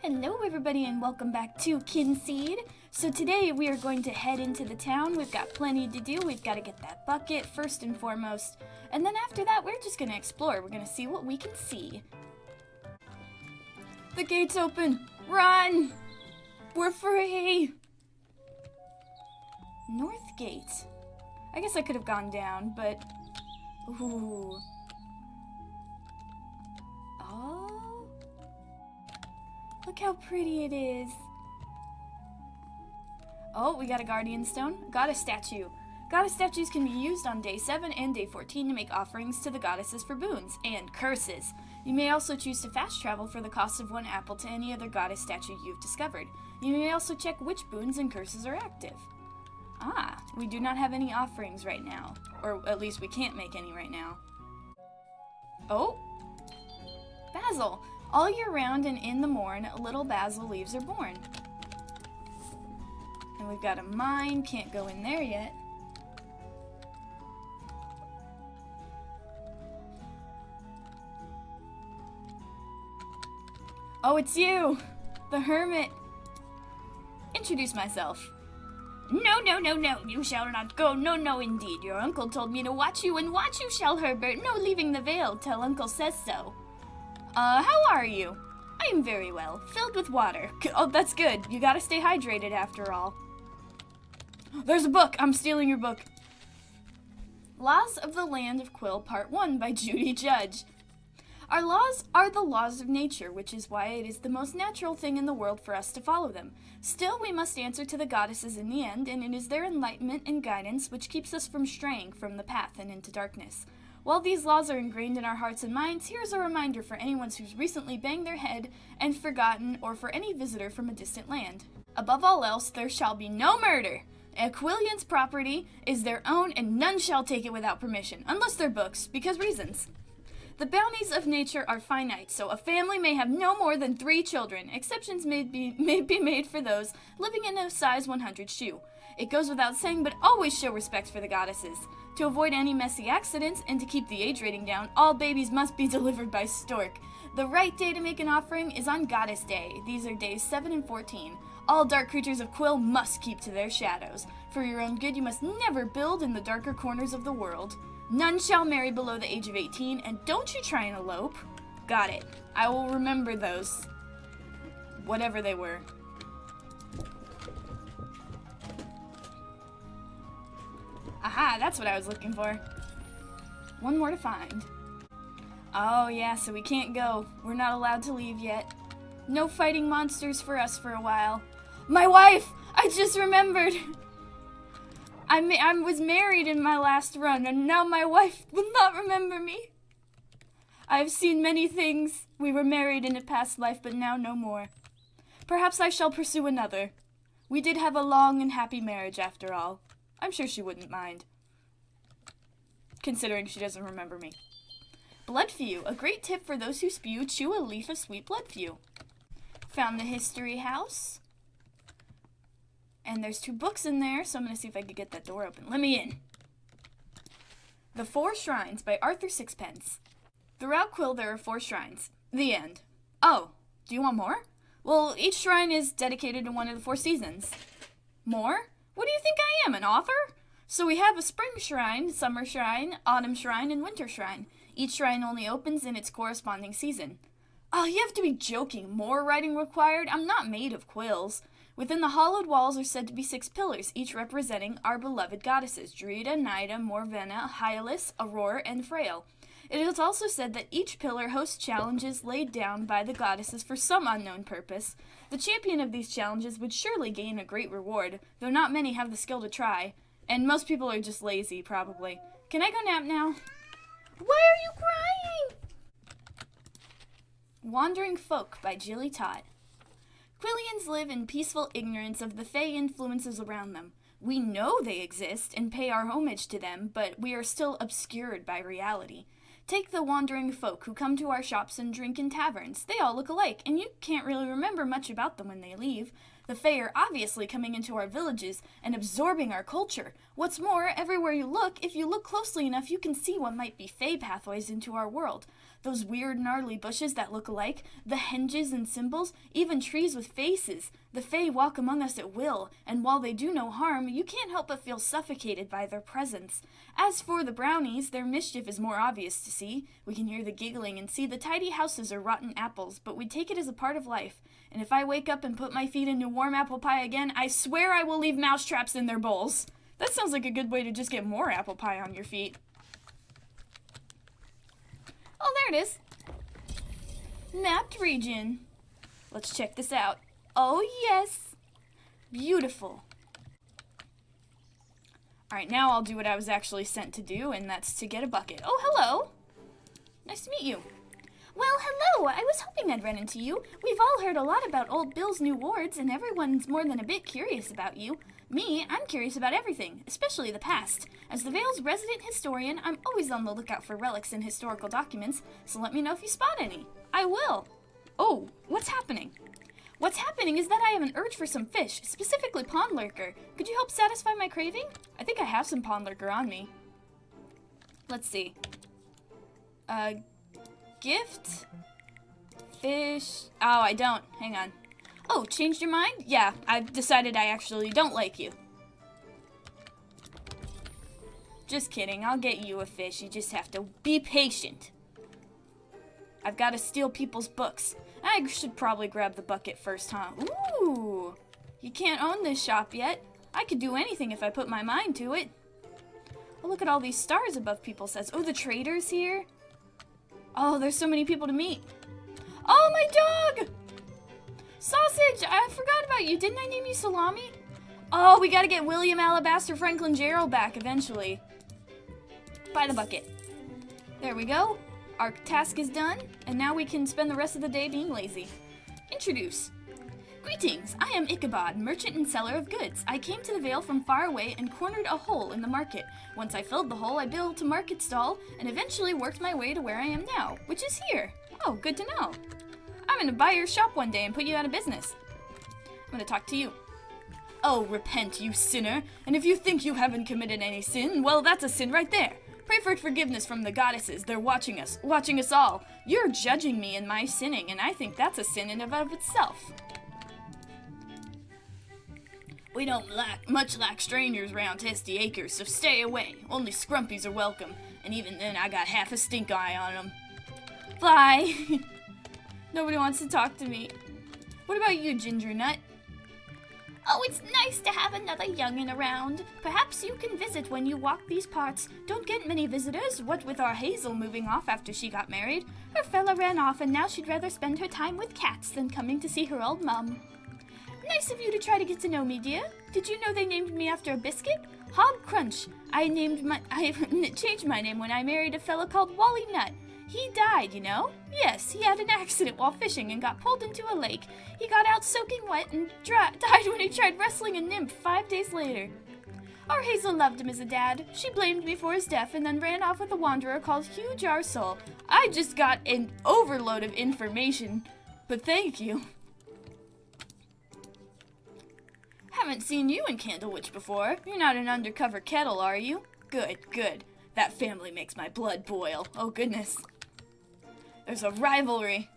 Hello everybody and welcome back to Kynseed. So today we are going to head into the town. We've got plenty to do. We've got to get that bucket first and foremost. And then after that we're just going to explore. We're going to see what we can see. The gate's open. Run! We're free! North Gate. I guess I could have gone down, but... Ooh. Oh. Look how pretty it is. Oh, we got a guardian stone. Goddess statue. Goddess statues can be used on day 7 and day 14 to make offerings to the goddesses for boons and curses. You may also choose to fast travel for the cost of 1 apple to any other goddess statue you've discovered. You may also check which boons and curses are active. Ah, we do not have any offerings right now. Or at least we can't make any right now. Oh! Basil! All year round and in the morn, little basil leaves are born. And we've got a mine, can't go in there yet. Oh, it's you! The hermit! Introduce myself. No, no, no, no, you shall not go, no, no, indeed. Your uncle told me to watch you, and watch you shall, Herbert. No leaving the vale till uncle says so. How are you? I am very well, filled with water. Oh, that's good. You gotta stay hydrated after all. There's a book! I'm stealing your book. Laws of the Land of Quill, Part 1 by Judy Judge. Our laws are the laws of nature, which is why it is the most natural thing in the world for us to follow them. Still, we must answer to the goddesses in the end, and it is their enlightenment and guidance which keeps us from straying from the path and into darkness. While these laws are ingrained in our hearts and minds, here's a reminder for anyone who's recently banged their head and forgotten, or for any visitor from a distant land. Above all else, there shall be no murder. A Quillian's property is their own, and none shall take it without permission, unless they're books, because reasons. The bounties of nature are finite, so a family may have no more than 3 children. Exceptions may be made for those living in a size 100 shoe. It goes without saying, but always show respect for the goddesses. To avoid any messy accidents, and to keep the age rating down, all babies must be delivered by stork. The right day to make an offering is on Goddess Day. These are days 7 and 14. All dark creatures of Quill must keep to their shadows. For your own good, you must never build in the darker corners of the world. None shall marry below the age of 18, and don't you try and elope. Got it. I will remember those. Whatever they were. Aha, that's what I was looking for. One more to find. Oh yeah, so we can't go. We're not allowed to leave yet. No fighting monsters for us for a while. My wife! I just remembered! I was married in my last run, and now my wife will not remember me. I have seen many things. We were married in a past life, but now no more. Perhaps I shall pursue another. We did have a long and happy marriage after all. I'm sure she wouldn't mind, considering she doesn't remember me. Bloodfew, a great tip for those who spew, chew a leaf of sweet bloodfew. Found the history house. And there's 2 books in there, so I'm going to see if I can get that door open. Let me in. The 4 Shrines by Arthur Sixpence. Throughout Quill there are 4 shrines. The end. Oh, do you want more? Well, each shrine is dedicated to one of the 4 seasons. More? What do you think I am, an author? So we have a spring shrine, summer shrine, autumn shrine, and winter shrine. Each shrine only opens in its corresponding season. Oh, you have to be joking. More writing required? I'm not made of quills. Within the hollowed walls are said to be 6 pillars, each representing our beloved goddesses, Drida, Nida, Morvenna, Hylas, Aurora, and Frail. It is also said that each pillar hosts challenges laid down by the goddesses for some unknown purpose. The champion of these challenges would surely gain a great reward, though not many have the skill to try. And most people are just lazy, probably. Can I go nap now? Why are you crying? Wandering Folk by Jilly Todd. Quillians live in peaceful ignorance of the fey influences around them. We know they exist and pay our homage to them, but we are still obscured by reality. Take the wandering folk who come to our shops and drink in taverns. They all look alike, and you can't really remember much about them when they leave. The Fae are obviously coming into our villages and absorbing our culture. What's more, everywhere you look, if you look closely enough, you can see what might be Fae pathways into our world. those weird gnarly bushes that look alike, the henges and symbols, even trees with faces. The Fae walk among us at will, and while they do no harm, you can't help but feel suffocated by their presence. As for the brownies, their mischief is more obvious to see. We can hear the giggling and see the tidy houses or rotten apples, but we take it as a part of life. And if I wake up and put my feet into warm apple pie again, I swear I will leave mousetraps in their bowls. That sounds like a good way to just get more apple pie on your feet. Oh, there it is. Mapped region. Let's check this out. Oh, yes. Beautiful. Alright, now I'll do what I was actually sent to do, and that's to get a bucket. Oh, hello. Nice to meet you. Well, hello. I was hoping I'd run into you. We've all heard a lot about old Bill's new wards, and everyone's more than a bit curious about you. Me, I'm curious about everything, especially the past. As the Vale's resident historian, I'm always on the lookout for relics and historical documents, so let me know if you spot any. I will. Oh, what's happening? What's happening is that I have an urge for some fish, specifically pond lurker. Could you help satisfy my craving? I think I have some pond lurker on me. Let's see. Gift? Fish? Oh, I don't. Hang on. Oh, changed your mind? Yeah, I've decided I actually don't like you. Just kidding, I'll get you a fish. You just have to be patient. I've got to steal people's books. I should probably grab the bucket first, huh? Ooh, you can't own this shop yet. I could do anything if I put my mind to it. Oh, look at all these stars above people's heads. Oh, the trader's here. Oh, there's so many people to meet. Oh, my dog! Sausage, I forgot about you. Didn't I name you Salami? Oh, we gotta get William Alabaster Franklin Gerald back eventually. Buy the bucket. There we go. Our task is done, and now we can spend the rest of the day being lazy. Introduce. Greetings, I am Ichabod, merchant and seller of goods. I came to the Vale from far away and cornered a hole in the market. Once I filled the hole, I built a market stall, and eventually worked my way to where I am now, which is here. Oh, good to know. I'm gonna buy your shop one day and put you out of business. I'm gonna talk to you. Oh, repent, you sinner, and if you think you haven't committed any sin, well, that's a sin right there. Pray for forgiveness from the goddesses. They're watching us all. You're judging me in my sinning, and I think that's a sin in and of itself. We don't much like strangers round Testy Acres, so stay away. Only scrumpies are welcome, and even then I got half a stink eye on them. Bye. Nobody wants to talk to me. What about you, Ginger Nut? Oh, it's nice to have another youngin' around. Perhaps you can visit when you walk these parts. Don't get many visitors, what with our Hazel moving off after she got married. Her fella ran off and now she'd rather spend her time with cats than coming to see her old mum. Nice of you to try to get to know me, dear. Did you know they named me after a biscuit? Hog Crunch. I changed my name when I married a fella called Wally Nut. He died, you know? Yes, he had an accident while fishing and got pulled into a lake. He got out soaking wet and died when he tried wrestling a nymph 5 days later. Our Hazel loved him as a dad. She blamed me for his death and then ran off with a wanderer called Hugh Jarsoul. I just got an overload of information, but thank you. Haven't seen you in Candlewych before. You're not an undercover kettle, are you? Good, good. That family makes my blood boil. Oh, goodness. There's a rivalry.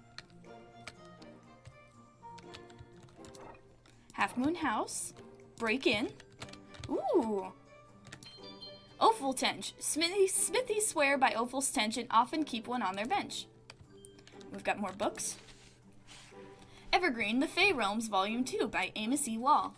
Half Moon House. Break in. Ooh. Offal Tench. Smithies swear by Offal's Tench and often keep one on their bench. We've got more books. Evergreen, The Fey Realms, Volume 2 by Amos E. Wall.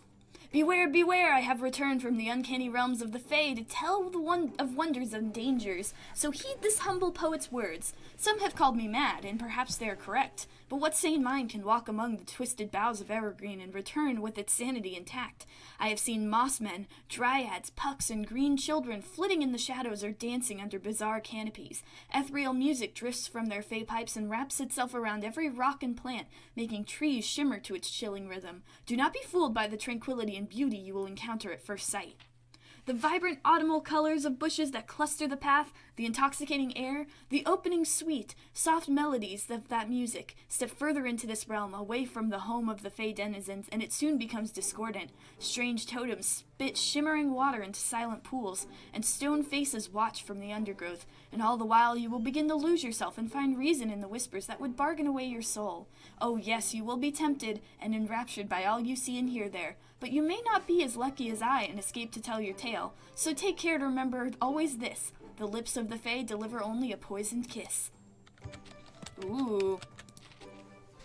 Beware, beware, I have returned from the uncanny realms of the Fae to tell of wonders and dangers, so heed this humble poet's words. Some have called me mad, and perhaps they are correct, but what sane mind can walk among the twisted boughs of evergreen and return with its sanity intact? I have seen mossmen, dryads, pucks, and green children flitting in the shadows or dancing under bizarre canopies. Ethereal music drifts from their Fae pipes and wraps itself around every rock and plant, making trees shimmer to its chilling rhythm. Do not be fooled by the tranquility and beauty you will encounter at first sight. The vibrant autumnal colors of bushes that cluster the path, the intoxicating air, the opening sweet, soft melodies of that music step further into this realm, away from the home of the Fey denizens, and it soon becomes discordant. Strange totems spit shimmering water into silent pools, and stone faces watch from the undergrowth, and all the while you will begin to lose yourself and find reason in the whispers that would bargain away your soul. Oh yes, you will be tempted and enraptured by all you see and hear there, but you may not be as lucky as I and escape to tell your tale, so take care to remember always this: the lips of the Fae deliver only a poisoned kiss. Ooh.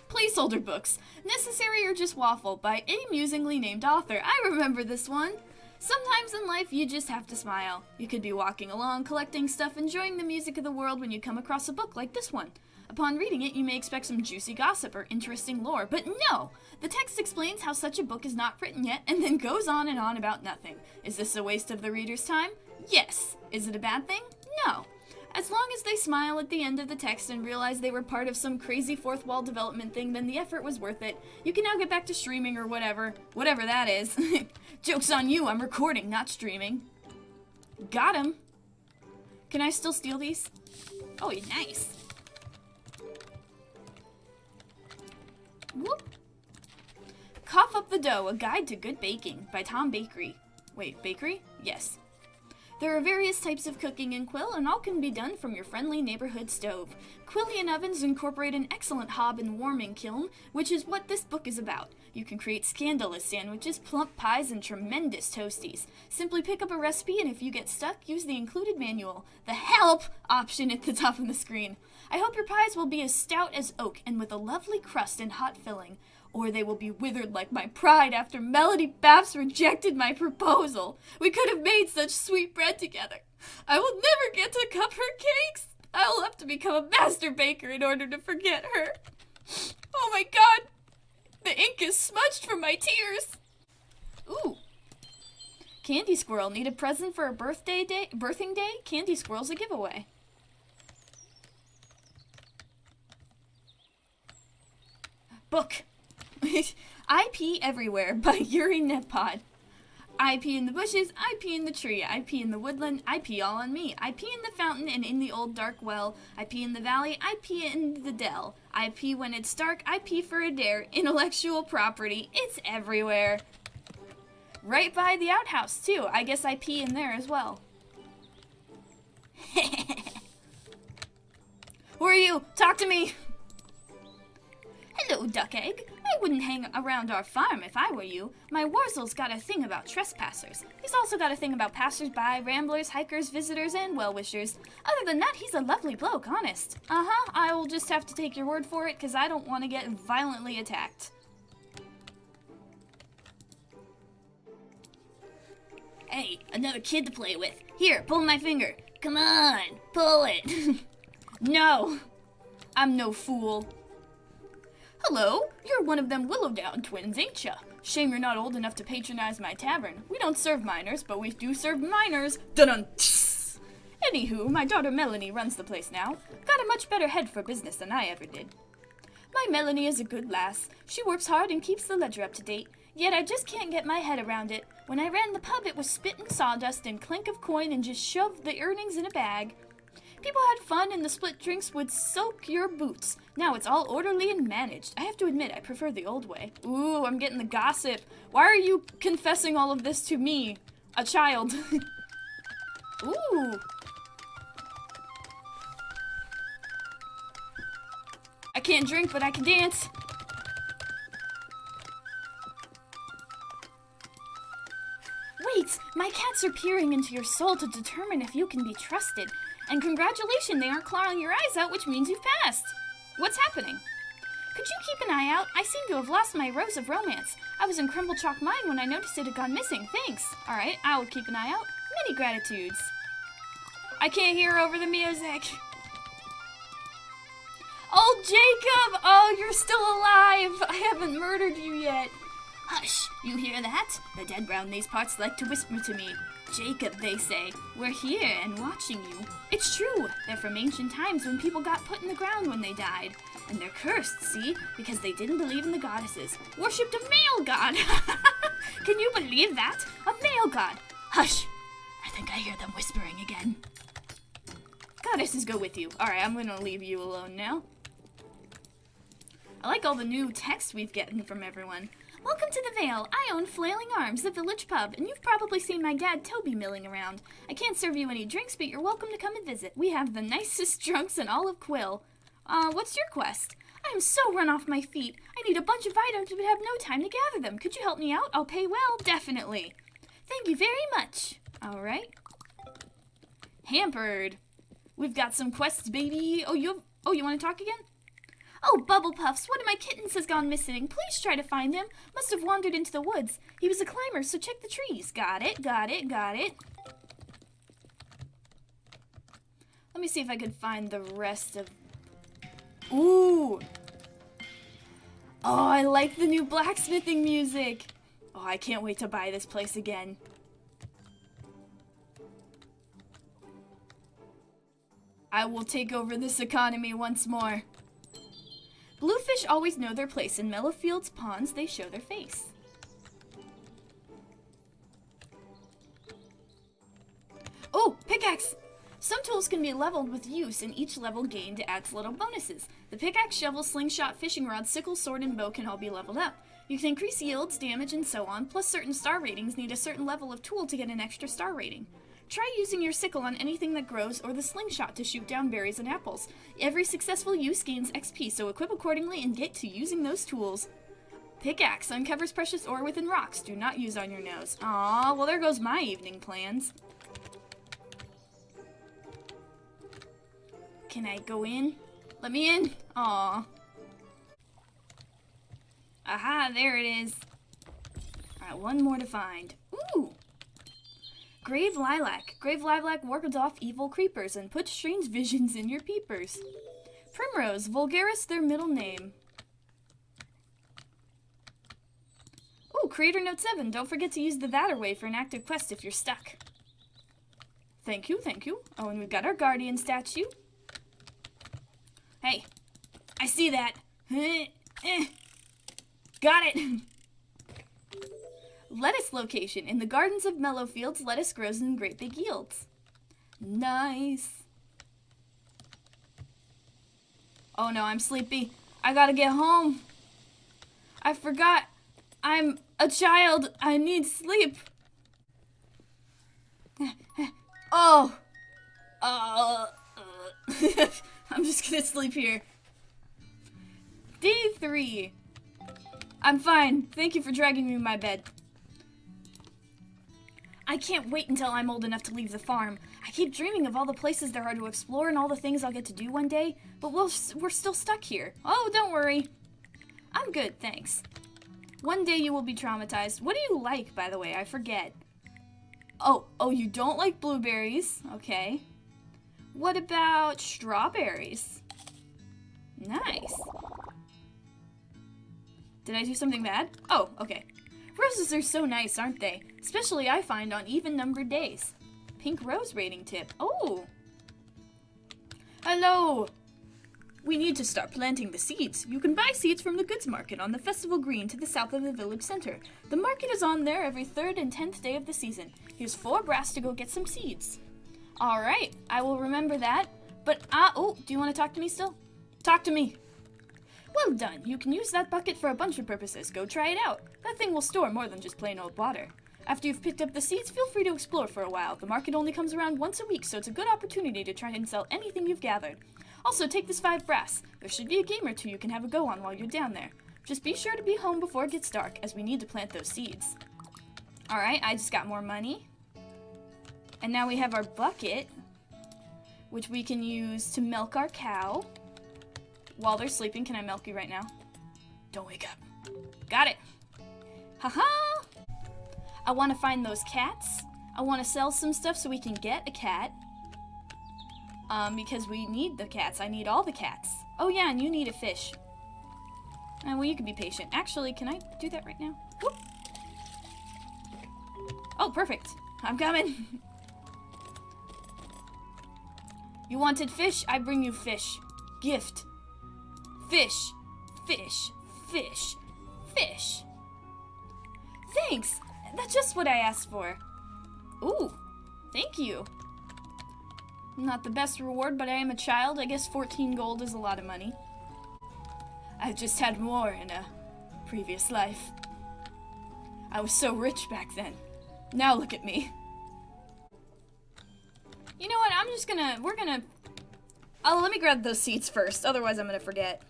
Placeholder books. Necessary or just waffle, by a amusingly named author. I remember this one. Sometimes in life you just have to smile. You could be walking along, collecting stuff, enjoying the music of the world when you come across a book like this one. Upon reading it, you may expect some juicy gossip or interesting lore, but no! The text explains how such a book is not written yet, and then goes on and on about nothing. Is this a waste of the reader's time? Yes. Is it a bad thing? No. As long as they smile at the end of the text and realize they were part of some crazy fourth wall development thing, then the effort was worth it. You can now get back to streaming or whatever that is. Joke's on you, I'm recording, not streaming. Got him. Can I still steal these? Oh, nice. Whoop. Cough Up the Dough, A Guide to Good Baking by Tom Bakery. Wait, bakery? Yes. There are various types of cooking in Quill, and all can be done from your friendly neighborhood stove. Quillian ovens incorporate an excellent hob and warming kiln, which is what this book is about. You can create scandalous sandwiches, plump pies, and tremendous toasties. Simply pick up a recipe, and if you get stuck, use the included manual, the Help option at the top of the screen. I hope your pies will be as stout as oak and with a lovely crust and hot filling, or they will be withered like my pride after Melody Baps rejected my proposal. We could have made such sweet bread together. I will never get to cup her cakes. I will have to become a master baker in order to forget her. Oh my god! The ink is smudged from my tears. Ooh. Candy Squirrel, need a present for a birthing day? Candy Squirrel's a giveaway. Book. I Pee Everywhere by Yuri Nepod. I pee in the bushes, I pee in the tree, I pee in the woodland, I pee all on me. I pee in the fountain and in the old dark well, I pee in the valley, I pee in the dell. I pee when it's dark, I pee for a dare. Intellectual property, it's everywhere. Right by the outhouse, too. I guess I pee in there as well. Who are you? Talk to me! Hello, Duck Egg. I wouldn't hang around our farm if I were you. My Warzel's got a thing about trespassers. He's also got a thing about passers-by, ramblers, hikers, visitors, and well-wishers. Other than that, he's a lovely bloke, honest. I will just have to take your word for it, because I don't want to get violently attacked. Hey, another kid to play with. Here, pull my finger. Come on, pull it. No, I'm no fool. Hello, you're one of them Willowdown twins, ain't ya? Shame you're not old enough to patronize my tavern. We don't serve minors, but we do serve minors. Dun-dun! Anywho, my daughter Melanie runs the place now. Got a much better head for business than I ever did. My Melanie is a good lass. She works hard and keeps the ledger up to date, yet I just can't get my head around it. When I ran the pub, it was spit and sawdust and clink of coin and just shoved the earnings in a bag. People had fun and the split drinks would soak your boots. Now it's all orderly and managed. I have to admit, I prefer the old way. Ooh, I'm getting the gossip. Why are you confessing all of this to me? A child. Ooh. I can't drink, but I can dance. Wait, my cats are peering into your soul to determine if you can be trusted. And congratulations, they aren't clawing your eyes out, which means you've passed. What's happening? Could you keep an eye out? I seem to have lost my rose of romance. I was in Crumble Chalk Mine when I noticed it had gone missing. Thanks. Alright, I will keep an eye out. Many gratitudes. I can't hear over the music. Oh, Jacob! Oh, you're still alive! I haven't murdered you yet. Hush, you hear that? The dead round these parts like to whisper to me. Jacob, they say, we're here and watching you. It's true. They're from ancient times when people got put in the ground when they died. And they're cursed, see? Because they didn't believe in the goddesses. Worshipped a male god. Can you believe that? A male god. Hush. think I hear them whispering again. Goddesses go with you. Alright, I'm gonna leave you alone now. I like all the new text we've gotten from everyone. Welcome to the Vale. I own Flailing Arms, the village pub, and you've probably seen my dad Toby milling around. I can't serve you any drinks, but you're welcome to come and visit. We have the nicest drunks in all of Quill. What's your quest? I am so run off my feet. I need a bunch of items but have no time to gather them. Could you help me out? I'll pay well. Definitely. Thank you very much. Alright. Hampered. We've got some quests, baby. Oh, you want to talk again? Oh, Bubble Puffs, one of my kittens has gone missing. Please try to find him. Must have wandered into the woods. He was a climber, so check the trees. Got it. Let me see if I could find the rest of... Ooh! Oh, I like the new blacksmithing music. Oh, I can't wait to buy this place again. I will take over this economy once more. Bluefish always know their place. In Mellowfield's ponds, they show their face. Oh, pickaxe! Some tools can be leveled with use, and each level gained adds little bonuses. The pickaxe, shovel, slingshot, fishing rod, sickle, sword, and bow can all be leveled up. You can increase yields, damage, and so on, plus certain star ratings need a certain level of tool to get an extra star rating. Try using your sickle on anything that grows or the slingshot to shoot down berries and apples. Every successful use gains XP, so equip accordingly and get to using those tools. Pickaxe uncovers precious ore within rocks. Do not use on your nose. Aw, well there goes my evening plans. Can I go in? Let me in. Aw. Aha, there it is. Alright, one more to find. Ooh! Grave Lilac. Grave Lilac wards off evil creepers and puts strange visions in your peepers. Primrose. Vulgaris their middle name. Ooh, Creator Note 7. Don't forget to use the Thatterway for an active quest if you're stuck. Thank you, thank you. Oh, and we've got our Guardian statue. Hey, I see that. Got it. Lettuce location. In the gardens of Mellowfields, lettuce grows in great big yields. Nice. Oh no, I'm sleepy. I gotta get home. I forgot. I'm a child. I need sleep. Oh. I'm just gonna sleep here. Day 3. I'm fine. Thank you for dragging me to my bed. I can't wait until I'm old enough to leave the farm. I keep dreaming of all the places there are to explore and all the things I'll get to do one day, but we're still stuck here. Oh, don't worry. I'm good, thanks. One day you will be traumatized. What do you like, by the way? I forget. Oh, you don't like blueberries? Okay. What about strawberries? Nice. Did I do something bad? Oh, okay. Roses are so nice, aren't they? Especially I find on even-numbered days. Pink rose rating tip. Oh! Hello! We need to start planting the seeds. You can buy seeds from the goods market on the festival green to the south of the village center. The market is on there every 3rd and 10th day of the season. Here's 4 brass to go get some seeds. Alright, I will remember that. But, oh, do you want to talk to me still? Talk to me! Well done. You can use that bucket for a bunch of purposes. Go try it out. That thing will store more than just plain old water. After you've picked up the seeds, feel free to explore for a while. The market only comes around once a week, so it's a good opportunity to try and sell anything you've gathered. Also, take this 5 brass. There should be a game or two you can have a go on while you're down there. Just be sure to be home before it gets dark, as we need to plant those seeds. Alright, I just got more money. And now we have our bucket, which we can use to milk our cow. While they're sleeping, can I milk you right now? Don't wake up. Got it. Haha! I want to find those cats. I want to sell some stuff so we can get a cat. Because we need the cats. I need all the cats. Oh yeah, and you need a fish. Well, you can be patient. Actually, can I do that right now? Whoop. Oh, perfect. I'm coming. You wanted fish? I bring you fish. Gift. Fish. Fish. Fish. Fish. Thanks. That's just what I asked for. Ooh. Thank you. Not the best reward, but I am a child. I guess 14 gold is a lot of money. I've just had more in a previous life. I was so rich back then. Now look at me. You know what? Oh, let me grab those seeds first. Otherwise, I'm gonna forget.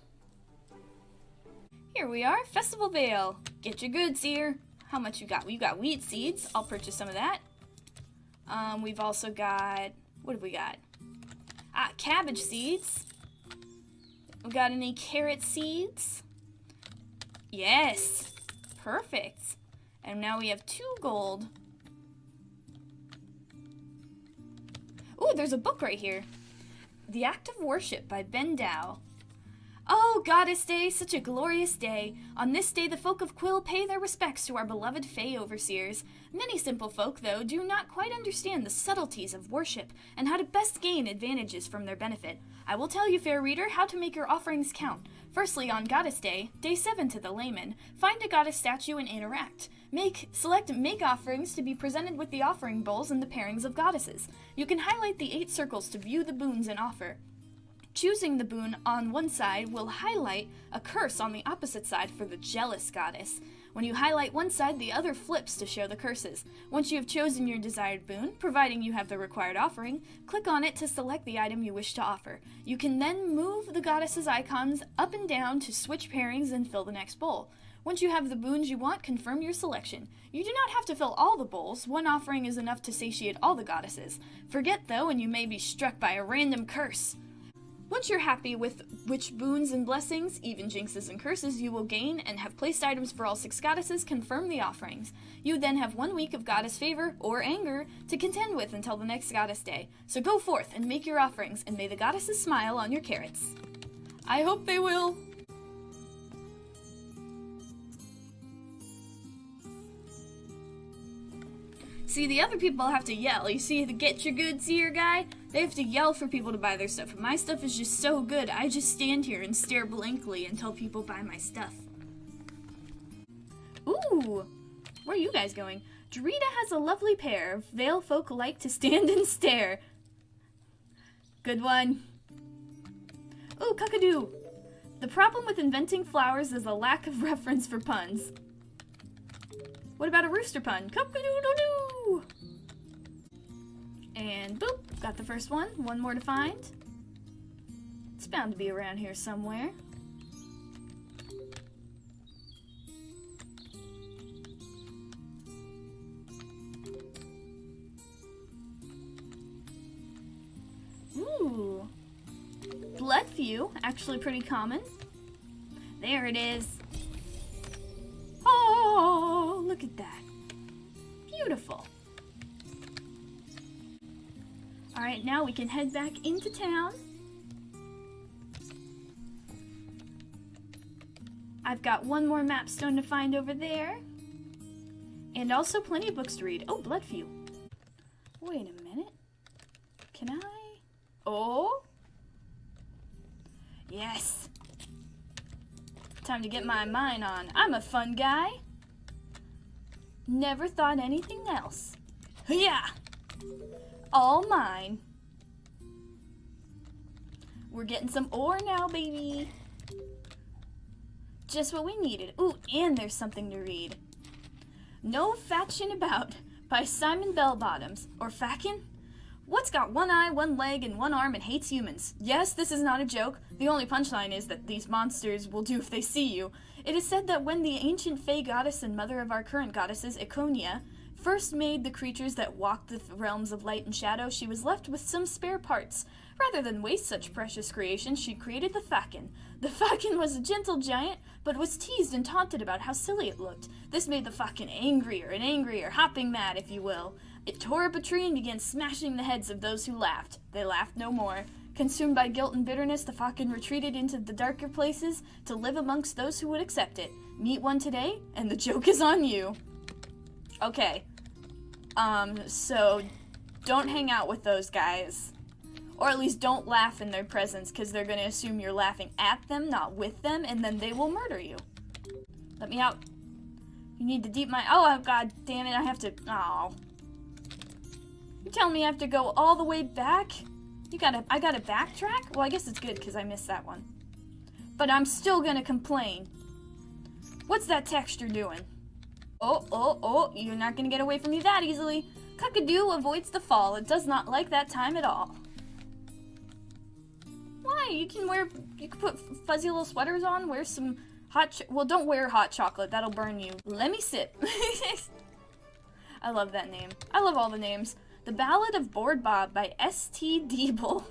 Here we are. Festival Vale. Get your goods here. How much you got? You got wheat seeds. I'll purchase some of that. We've also got... What have we got? Cabbage seeds. We got any carrot seeds? Yes. Perfect. And now we have 2 gold. Ooh, there's a book right here. The Act of Worship by Ben Dow. Oh, Goddess Day, such a glorious day. On this day, the folk of Quill pay their respects to our beloved Fey overseers. Many simple folk, though, do not quite understand the subtleties of worship and how to best gain advantages from their benefit. I will tell you, fair reader, how to make your offerings count. Firstly, on Goddess Day, day 7 to the layman, find a goddess statue and interact. Select make offerings to be presented with the offering bowls and the pairings of goddesses. You can highlight the 8 circles to view the boons and offer. Choosing the boon on one side will highlight a curse on the opposite side for the jealous goddess. When you highlight one side, the other flips to show the curses. Once you have chosen your desired boon, providing you have the required offering, click on it to select the item you wish to offer. You can then move the goddess's icons up and down to switch pairings and fill the next bowl. Once you have the boons you want, confirm your selection. You do not have to fill all the bowls. One offering is enough to satiate all the goddesses. Forget, though, and you may be struck by a random curse. Once you're happy with which boons and blessings, even jinxes and curses, you will gain and have placed items for all 6 goddesses, confirm the offerings. You then have 1 week of goddess favor or anger to contend with until the next goddess day. So go forth and make your offerings, and may the goddesses smile on your carrots. I hope they will. See, the other people have to yell. You see the get your goods here guy? They have to yell for people to buy their stuff. And my stuff is just so good, I just stand here and stare blankly until people buy my stuff. Ooh! Where are you guys going? Drita has a lovely pair. Vale folk like to stand and stare. Good one. Ooh, cockadoo! The problem with inventing flowers is a lack of reference for puns. What about a rooster pun? Cock-a-doodle-doo! And boop, got the first one. 1 more to find. It's bound to be around here somewhere. Ooh. Bloodfew, actually pretty common. There it is. Oh, look at that. Beautiful. Alright, now we can head back into town. I've got 1 more mapstone to find over there. And also plenty of books to read. Oh, Bloodfew. Wait a minute. Can I? Oh? Yes. Time to get my mine on. I'm a fun guy. Never thought anything else. Yeah. All mine. We're getting some ore now, baby. Just what we needed. Ooh, and there's something to read. No Fatchin' About by Simon Bellbottoms. Or Fackin'? What's got 1 eye, 1 leg, and 1 arm and hates humans? Yes, this is not a joke. The only punchline is that these monsters will do if they see you. It is said that when the ancient Fey goddess and mother of our current goddesses, Iconia, first made the creatures that walk the realms of light and shadow, she was left with some spare parts. Rather than waste such precious creations, she created the Fackin'. The Fackin' was a gentle giant, but was teased and taunted about how silly it looked. This made the Fackin' angrier and angrier, hopping mad, if you will. It tore up a tree and began smashing the heads of those who laughed. They laughed no more. Consumed by guilt and bitterness, the Fackin' retreated into the darker places to live amongst those who would accept it. Meet one today, and the joke is on you. Okay. So don't hang out with those guys. Or at least don't laugh in their presence, because they're going to assume you're laughing at them, not with them, and then they will murder you. Let me out. You need to deep my... Oh, God damn it, I have to... Oh. You telling me I have to go all the way back? I gotta backtrack? Well, I guess it's good because I missed that one. But I'm still gonna complain. What's that texture doing? Oh, you're not gonna get away from me that easily. Cockadoo avoids the fall. It does not like that time at all. Why? You can put fuzzy little sweaters on, wear some well, don't wear hot chocolate. That'll burn you. Let me sip. I love that name. I love all the names. The Ballad of Bored Bob by S.T. Diebel.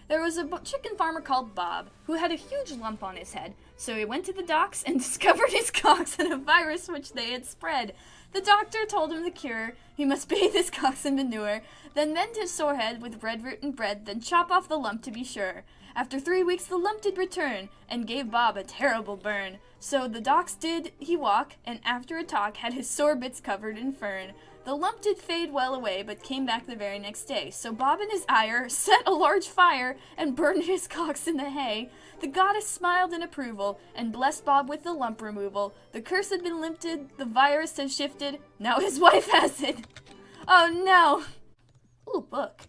There was a chicken farmer called Bob who had a huge lump on his head, so he went to the docks and discovered his cocks and a virus which they had spread. The doctor told him the cure: he must bathe his cocks in manure, then mend his sore head with breadroot and bread, then chop off the lump to be sure. After 3 weeks the lump did return, and gave Bob a terrible burn. So the docks did he walk, and after a talk had his sore bits covered in fern. The lump did fade well away, but came back the very next day. So Bob in his ire set a large fire, and burned his cocks in the hay. The goddess smiled in approval, and blessed Bob with the lump removal. The curse had been lifted, the virus had shifted, now his wife has it. Oh no! Ooh, book.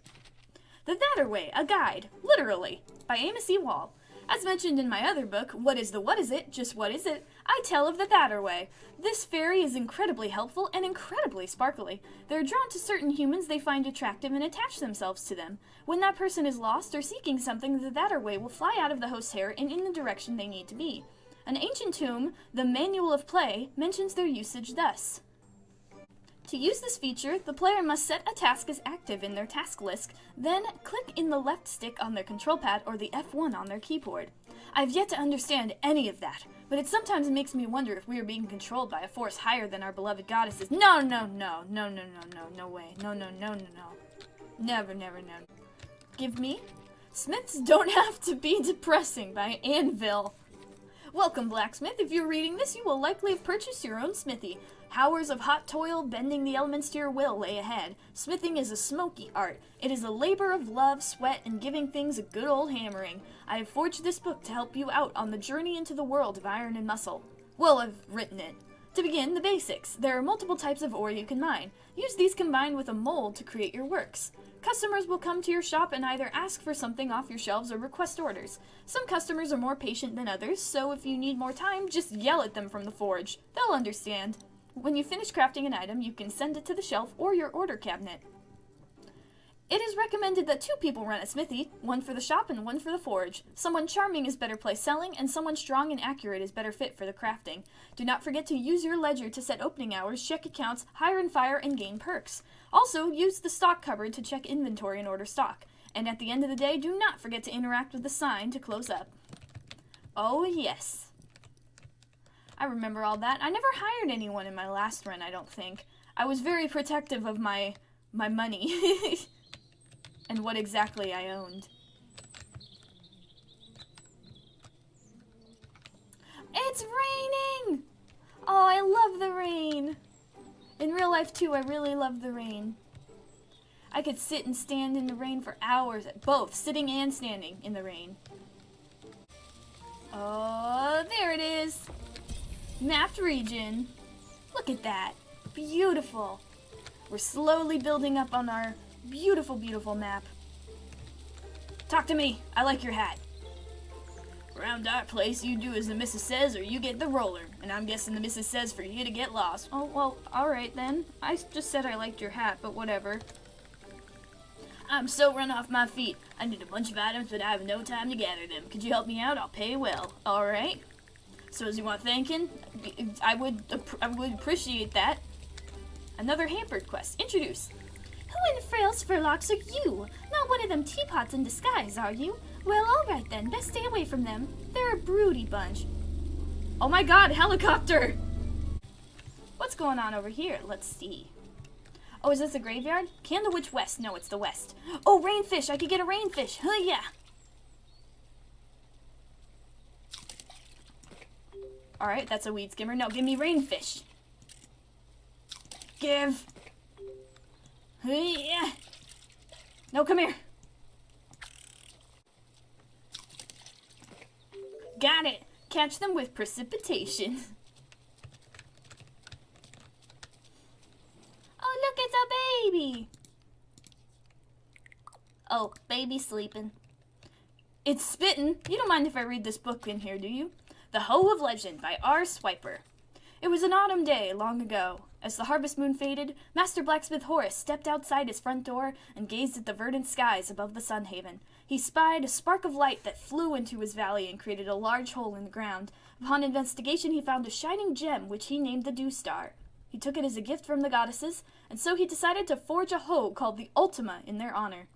The Thatter Way, a Guide, literally, by Amos E. Wall. As mentioned in my other book, What is It? Just What Is It? I tell of the Thatter Way. This fairy is incredibly helpful and incredibly sparkly. They're drawn to certain humans they find attractive and attach themselves to them. When that person is lost or seeking something, the Thatter Way will fly out of the host's hair and in the direction they need to be. An ancient tomb, the Manual of Play, mentions their usage thus. To use this feature, the player must set a task as active in their task list, then click in the left stick on their control pad or the F1 on their keyboard. I've yet to understand any of that, but it sometimes makes me wonder if we are being controlled by a force higher than our beloved goddesses. No way. No. Never. Give me Smiths Don't Have to Be Depressing by Anvil. Welcome, blacksmith. If you're reading this, you will likely have purchased your own smithy. Hours of hot toil, bending the elements to your will, lay ahead. Smithing is a smoky art. It is a labor of love, sweat, and giving things a good old hammering. I have forged this book to help you out on the journey into the world of iron and muscle. Well, I've written it. To begin, the basics. There are multiple types of ore you can mine. Use these combined with a mold to create your works. Customers will come to your shop and either ask for something off your shelves or request orders. Some customers are more patient than others, so if you need more time, just yell at them from the forge. They'll understand. When you finish crafting an item, you can send it to the shelf or your order cabinet. It is recommended that 2 people run a smithy, one for the shop and one for the forge. Someone charming is better placed selling, and someone strong and accurate is better fit for the crafting. Do not forget to use your ledger to set opening hours, check accounts, hire and fire, and gain perks. Also, use the stock cupboard to check inventory and order stock. And at the end of the day, do not forget to interact with the sign to close up. Oh yes. I remember all that. I never hired anyone in my last run, I don't think. I was very protective of my money and what exactly I owned. It's raining! Oh, I love the rain. In real life, too, I really love the rain. I could sit and stand in the rain for hours, both sitting and standing in the rain. Oh, there it is. Mapped region. Look at that. Beautiful. We're slowly building up on our beautiful, beautiful map. Talk to me. I like your hat. Around our place, you do as the missus says or you get the roller. And I'm guessing the missus says for you to get lost. Oh, well, alright then. I just said I liked your hat, but whatever. I'm so run off my feet. I need a bunch of items, but I have no time to gather them. Could you help me out? I'll pay well. Alright. So as you want thanking, I would appreciate that. Another hampered quest. Introduce. Who in the frails furlocks are you? Not one of them teapots in disguise, are you? Well, alright then. Best stay away from them. They're a broody bunch. Oh my god, helicopter! What's going on over here? Let's see. Oh, is this a graveyard? Candlewych West. No, it's the west. Oh, rainfish. I could get a rainfish. Huh, yeah. Alright, that's a weed skimmer. No, give me rainfish. Give. Yeah. No, come here. Got it. Catch them with precipitation. Oh, look, it's a baby. Oh, baby sleeping. It's spittin'. You don't mind if I read this book in here, do you? The Hoe of Legend by R. Swiper. It was an autumn day long ago. As the harvest moon faded, Master Blacksmith Horace stepped outside his front door and gazed at the verdant skies above the Sun Haven. He spied a spark of light that flew into his valley and created a large hole in the ground. Upon investigation, he found a shining gem, which he named the Dew Star. He took it as a gift from the goddesses, and so he decided to forge a hoe called the Ultima in their honor.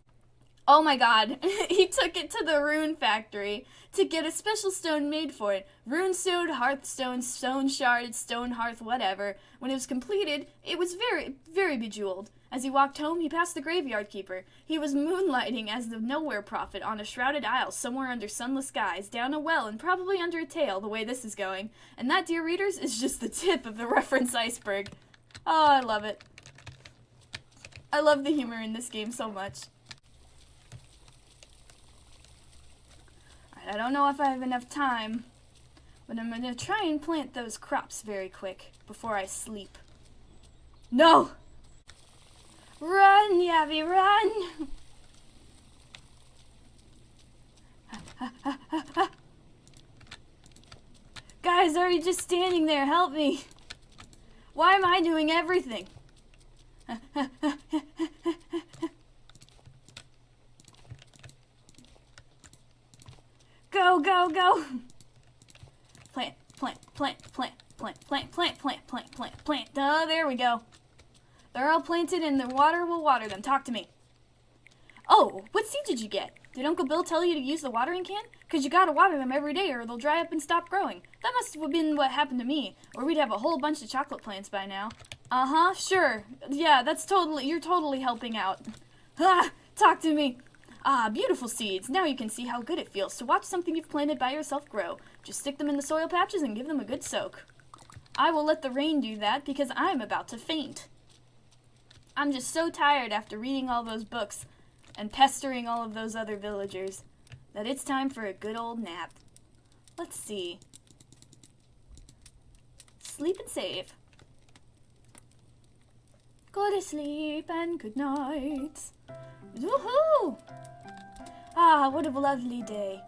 Oh my god, he took it to the rune factory to get a special stone made for it. Rune stone, hearthstone, stone shard, stone hearth, whatever. When it was completed, it was very, very bejeweled. As he walked home, he passed the graveyard keeper. He was moonlighting as the nowhere prophet on a shrouded isle somewhere under sunless skies, down a well and probably under a tail, the way this is going. And that, dear readers, is just the tip of the reference iceberg. Oh, I love it. I love the humor in this game so much. I don't know if I have enough time, but I'm going to try and plant those crops very quick before I sleep. No! Run, Yavi, run! Guys, are you just standing there? Help me! Why am I doing everything? Go, go, go! Plant, plant, plant, plant, plant, plant, plant, plant, plant, plant, plant. Oh, there we go. They're all planted and the water will water them. Talk to me. Oh, what seed did you get? Did Uncle Bill tell you to use the watering can? 'Cause you gotta water them every day or they'll dry up and stop growing. That must have been what happened to me, or we'd have a whole bunch of chocolate plants by now. Uh-huh, sure. Yeah, you're totally helping out. Ah, talk to me. Ah, beautiful seeds. Now you can see how good it feels to watch something you've planted by yourself grow. Just stick them in the soil patches and give them a good soak. I will let the rain do that because I'm about to faint. I'm just so tired after reading all those books and pestering all of those other villagers that it's time for a good old nap. Let's see. Sleep and save. Go to sleep and good night. Woohoo! Ah, what a lovely day.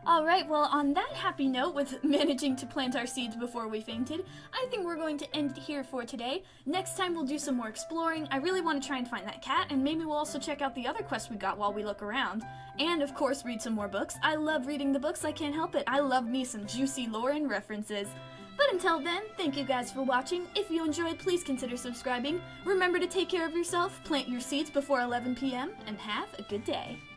Alright, well, on that happy note with managing to plant our seeds before we fainted, I think we're going to end it here for today. Next time we'll do some more exploring. I really want to try and find that cat, and maybe we'll also check out the other quests we got while we look around. And, of course, read some more books. I love reading the books, I can't help it. I love me some juicy lore and references. But until then, thank you guys for watching. If you enjoyed, please consider subscribing. Remember to take care of yourself, plant your seeds before 11 p.m., and have a good day.